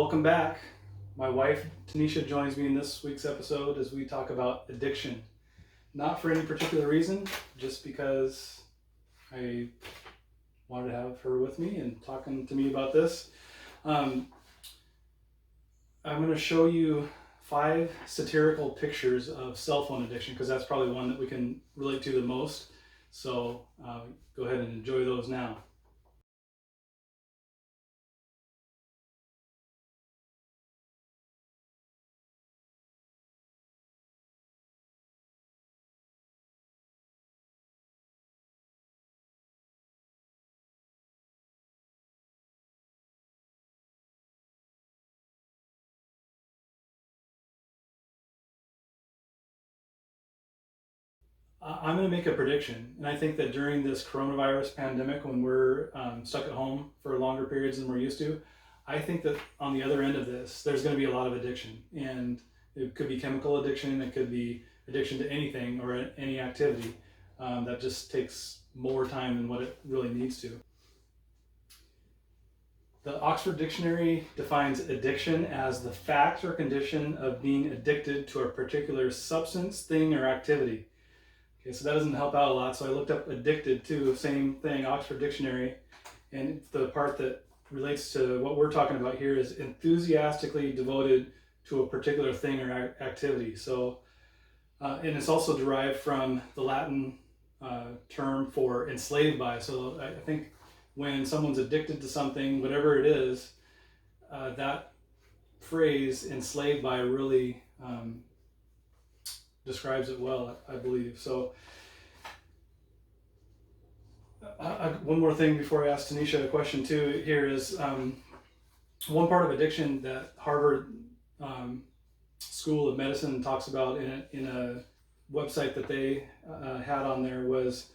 Welcome back. My wife, Tanisha, joins me in this week's episode as we talk about addiction. Not for any particular reason, just because I wanted to have her with me and talking to me about this. I'm going to show you 5 satirical pictures of cell phone addiction because that's probably one that we can relate to the most. So go ahead and enjoy those now. I'm going to make a prediction, and I think that during this coronavirus pandemic, when we're stuck at home for longer periods than we're used to, I think that on the other end of this, there's going to be a lot of addiction, and it could be chemical addiction, it could be addiction to anything or any activity that just takes more time than what it really needs to. The Oxford Dictionary defines addiction as the fact or condition of being addicted to a particular substance, thing, or activity. Okay, so that doesn't help out a lot. So I looked up addicted too, same thing, Oxford Dictionary. And the part that relates to what we're talking about here is enthusiastically devoted to a particular thing or activity. So, and it's also derived from the Latin term for enslaved by. So I think when someone's addicted to something, whatever it is, that phrase enslaved by really describes it well, I believe. So one more thing before I ask Tanisha a question too here is one part of addiction that Harvard School of Medicine talks about in a website that they had on there was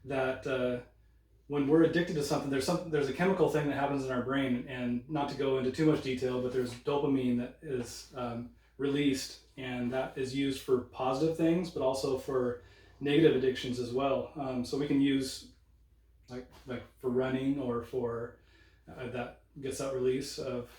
that when we're addicted to something, there's a chemical thing that happens in our brain, and not to go into too much detail, but there's dopamine that is released, and that is used for positive things, but also for negative addictions as well. So we can use like for running or for that gets that release of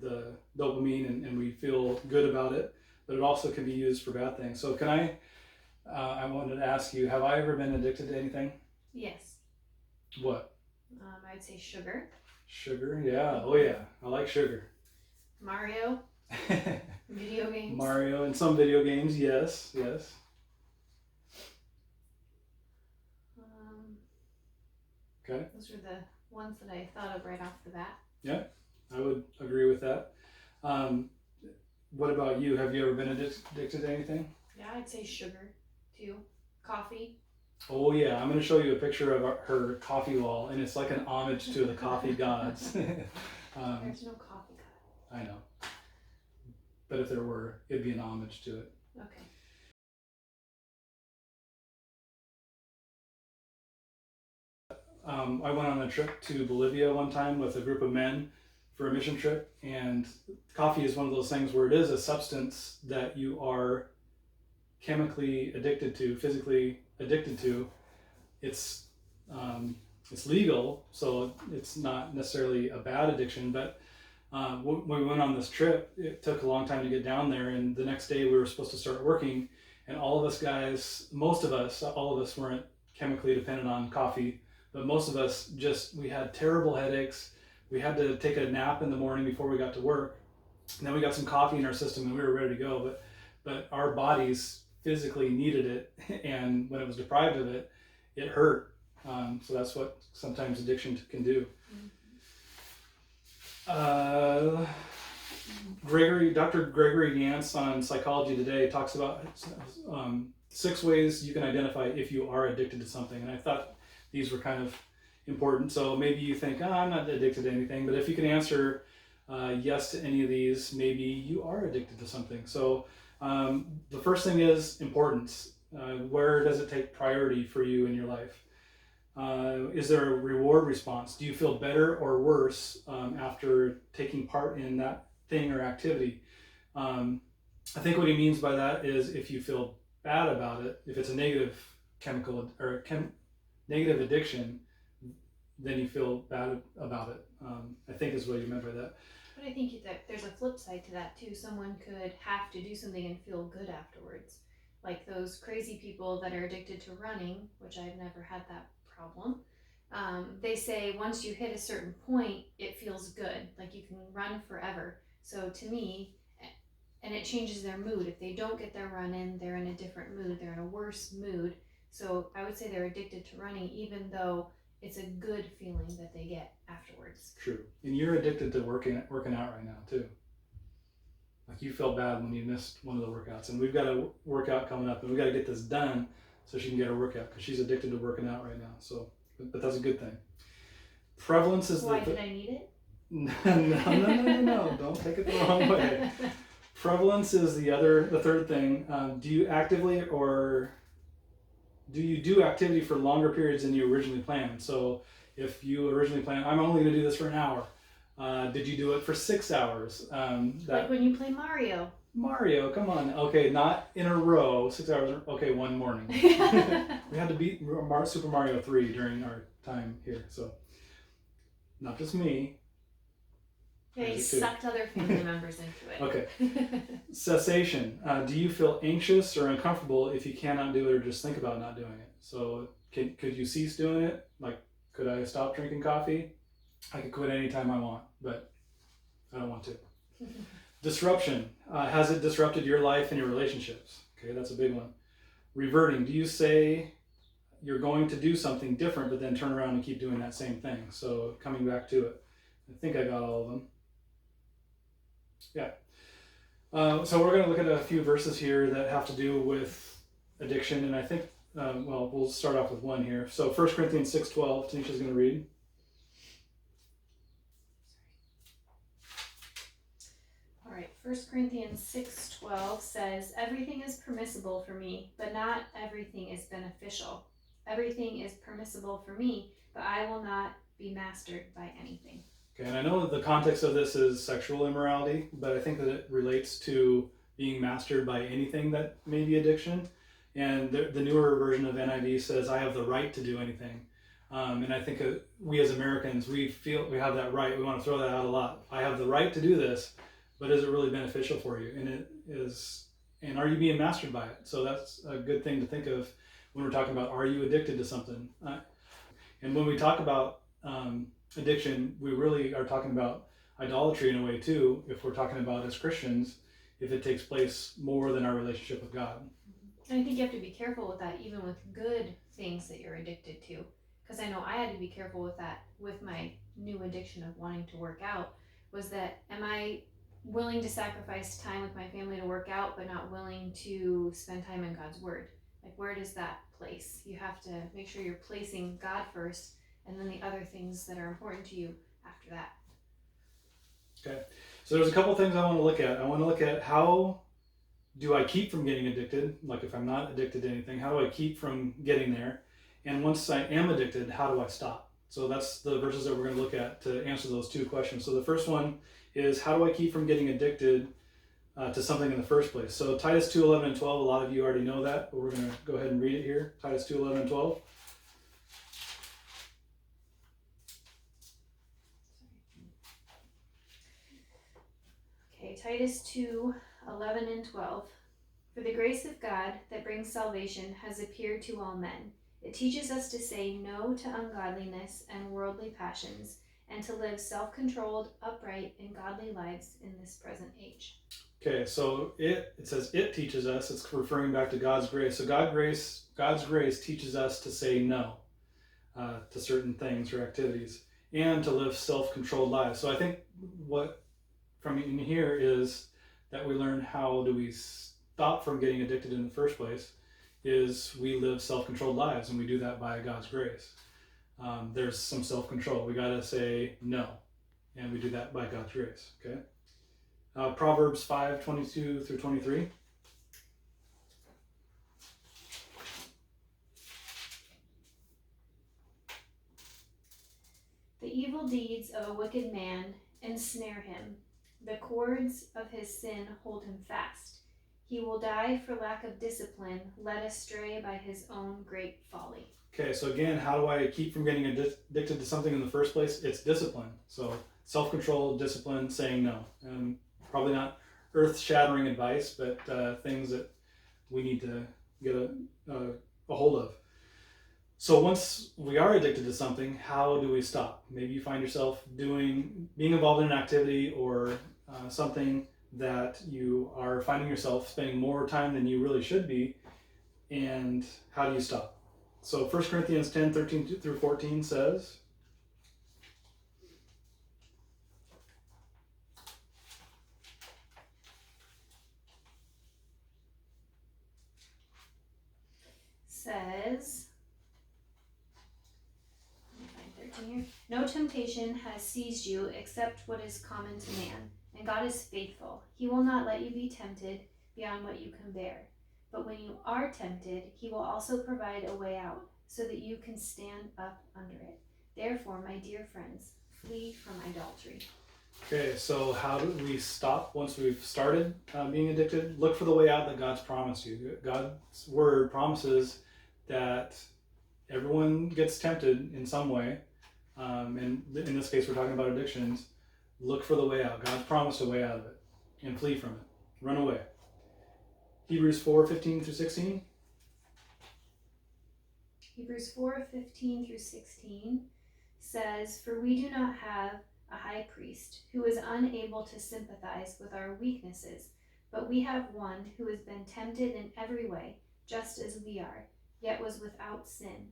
the dopamine, and we feel good about it, but it also can be used for bad things. So can I wanted to ask you, have I ever been addicted to anything? Yes. What? I'd say sugar. Sugar, yeah. Oh yeah, I like sugar. Mario. Video games. Mario and some video games, yes. Okay. Those were the ones that I thought of right off the bat. Yeah, I would agree with that. What about you? Have you ever been addicted to anything? Yeah, I'd say sugar too. Coffee. Oh yeah, I'm going to show you a picture of her coffee wall, and it's like an homage to the coffee gods. There's no coffee god. I know, but if there were, it'd be an homage to it. Okay. I went on a trip to Bolivia one time with a group of men for a mission trip, and coffee is one of those things where it is a substance that you are chemically addicted to, physically addicted to. It's legal, so it's not necessarily a bad addiction, but when we went on this trip, it took a long time to get down there, and the next day we were supposed to start working, and all of us guys, all of us weren't chemically dependent on coffee, but most of us we had terrible headaches. We had to take a nap in the morning before we got to work, and then we got some coffee in our system and we were ready to go, but our bodies physically needed it, and when it was deprived of it, it hurt. So that's what sometimes addiction can do. Dr. Gregory Gantz on Psychology Today talks about 6 ways you can identify if you are addicted to something, and I thought these were kind of important. So maybe you think, I'm not addicted to anything, but if you can answer yes to any of these, maybe you are addicted to something. So the first thing is importance. Where does it take priority for you in your life? Is there a reward response? Do you feel better or worse after taking part in that thing or activity? I think what he means by that is if you feel bad about it, if it's a negative chemical or negative addiction, then you feel bad about it. I think is what he meant by that. But I think that there's a flip side to that too. Someone could have to do something and feel good afterwards. Like those crazy people that are addicted to running, which I've never had that problem. They say once you hit a certain point, it feels good. Like you can run forever. So to me, and it changes their mood. If they don't get their run in, they're in a different mood. They're in a worse mood. So I would say they're addicted to running, even though it's a good feeling that they get afterwards. True. And you're addicted to working out right now too. Like you felt bad when you missed one of the workouts, and we've got a workout coming up, and we've got to get this done so she can get her workout because she's addicted to working out right now. So, but that's a good thing. Prevalence is Why did I need it? No. Don't take it the wrong way. Prevalence is the third thing. Do you actively or do you do activity for longer periods than you originally planned? So if you originally planned, I'm only going to do this for an hour. Did you do it for 6 hours? Like when you play Mario. Mario, come on. Okay, not in a row, 6 hours. Okay, one morning. We had to beat Super Mario 3 during our time here. So not just me. Yeah, you sucked other family members into it. Okay. Cessation. Do you feel anxious or uncomfortable if you cannot do it or just think about not doing it? So could you cease doing it? Like, could I stop drinking coffee? I could quit anytime I want, but I don't want to. Disruption. Has it disrupted your life and your relationships? Okay, that's a big one. Reverting. Do you say you're going to do something different, but then turn around and keep doing that same thing? So coming back to it. I think I got all of them. Yeah. So we're going to look at a few verses here that have to do with addiction, and I think, we'll start off with one here. So 1 Corinthians 6:12, Tanisha's going to read. All right, 1 Corinthians 6:12 says, "Everything is permissible for me, but not everything is beneficial. Everything is permissible for me, but I will not be mastered by anything." Okay, and I know that the context of this is sexual immorality, but I think that it relates to being mastered by anything that may be addiction. And the newer version of NIV says, "I have the right to do anything." And I think we as Americans, we feel we have that right. We want to throw that out a lot. I have the right to do this, but is it really beneficial for you? And it is. And are you being mastered by it? So that's a good thing to think of when we're talking about, are you addicted to something? And when we talk about addiction, we really are talking about idolatry in a way too, if we're talking about as Christians, if it takes place more than our relationship with God. And I think you have to be careful with that, even with good things that you're addicted to. Because I know I had to be careful with that with my new addiction of wanting to work out, was that am I willing to sacrifice time with my family to work out, but not willing to spend time in God's Word? Like, where does that place? You have to make sure you're placing God first, and then the other things that are important to you after that. Okay, so there's a couple things I want to look at. I want to look at how do I keep from getting addicted? Like if I'm not addicted to anything, how do I keep from getting there? And once I am addicted, how do I stop? So that's the verses that we're going to look at to answer those two questions. So the first one is, how do I keep from getting addicted to something in the first place? So Titus 2:11 and 12, a lot of you already know that, but we're going to go ahead and read it here. Titus 2:11 and 12. Okay, Titus 2:11 and 12. "For the grace of God that brings salvation has appeared to all men. It teaches us to say no to ungodliness and worldly passions, and to live self-controlled, upright, and godly lives in this present age." Okay, so it says it teaches us. It's referring back to God's grace. So God's grace teaches us to say no to certain things or activities, and to live self-controlled lives. So I think what from in here is that we learn how do we stop from getting addicted in the first place is we live self-controlled lives, and we do that by God's grace. There's some self-control. We got to say no, and we do that by God's grace. Okay. Proverbs 5:22 through 23. "The evil deeds of a wicked man ensnare him. The cords of his sin hold him fast. He will die for lack of discipline, led astray by his own great folly. Okay, so again, how do I keep from getting addicted to something in the first place? It's discipline. So self-control, discipline, saying no. Probably not earth-shattering advice, but things that we need to get a hold of. So once we are addicted to something, how do we stop? Maybe you find yourself being involved in an activity or something that you are finding yourself spending more time than you really should be, and how do you stop? So 1 Corinthians 10:13 through 14 says, no temptation has seized you except what is common to man, and God is faithful. He will not let you be tempted beyond what you can bear. But when you are tempted, he will also provide a way out, so that you can stand up under it. Therefore, my dear friends, flee from idolatry. Okay, so how do we stop once we've started being addicted? Look for the way out that God's promised you. God's word promises that everyone gets tempted in some way. And in this case, we're talking about addictions. Look for the way out. God's promised a way out of it, and flee from it. Run away. Hebrews 4:15 through 16. Hebrews 4:15 through 16 says, "For we do not have a high priest who is unable to sympathize with our weaknesses, but we have one who has been tempted in every way, just as we are, yet was without sin.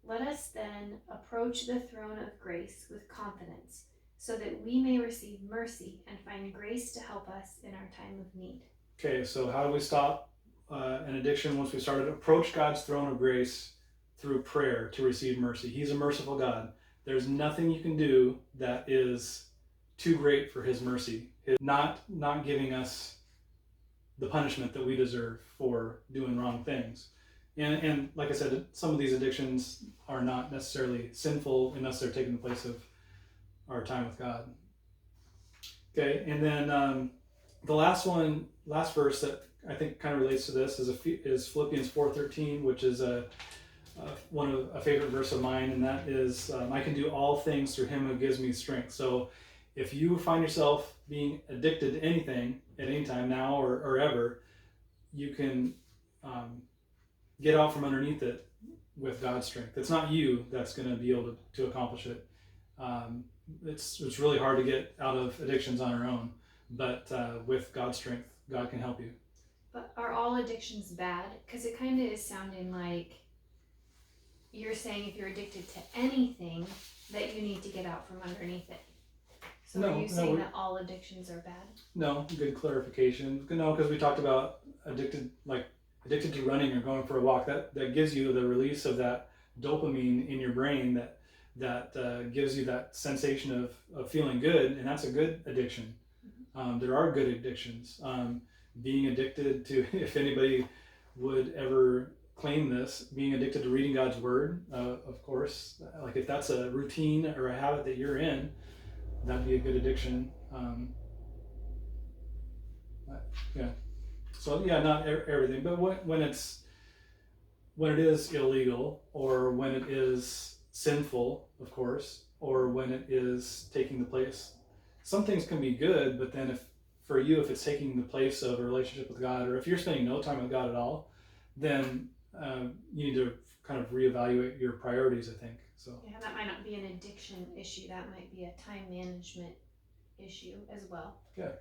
Let us then approach the throne of grace with confidence, so that we may receive mercy and find grace to help us in our time of need." Okay, so how do we stop an addiction once we started? Approach God's throne of grace through prayer to receive mercy. He's a merciful God. There's nothing you can do that is too great for his mercy. Not giving us the punishment that we deserve for doing wrong things. And like I said, some of these addictions are not necessarily sinful unless they're taking the place of our time with God. Okay, and then the last verse that I think kind of relates to this is Philippians 4:13, which is a favorite verse of mine, and that is, I can do all things through him who gives me strength. So if you find yourself being addicted to anything at any time now or ever, you can get out from underneath it with God's strength. It's not you that's going to be able to accomplish it. It's really hard to get out of addictions on our own, but with God's strength, God can help you. But are all addictions bad? Because it kind of is sounding like you're saying if you're addicted to anything, that you need to get out from underneath it. So are you saying that all addictions are bad? No, good clarification. No, because we talked about addicted to running or going for a walk. That gives you the release of that dopamine in your brain that gives you that sensation of feeling good, and that's a good addiction. There are good addictions. Being addicted to, if anybody would ever claim this, being addicted to reading God's word, of course, like if that's a routine or a habit that you're in, that'd be a good addiction. Yeah. So yeah, not everything, but when it is illegal, or when it is sinful, of course, or when it is taking the place, some things can be good, but then if it's taking the place of a relationship with God, or if you're spending no time with God at all, then you need to kind of reevaluate your priorities, I think. So yeah, that might not be an addiction issue. That might be a time management issue as well. Yeah.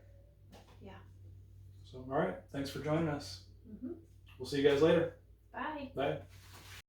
Yeah. So all right, thanks for joining us. Mm-hmm. We'll see you guys later. Bye. Bye.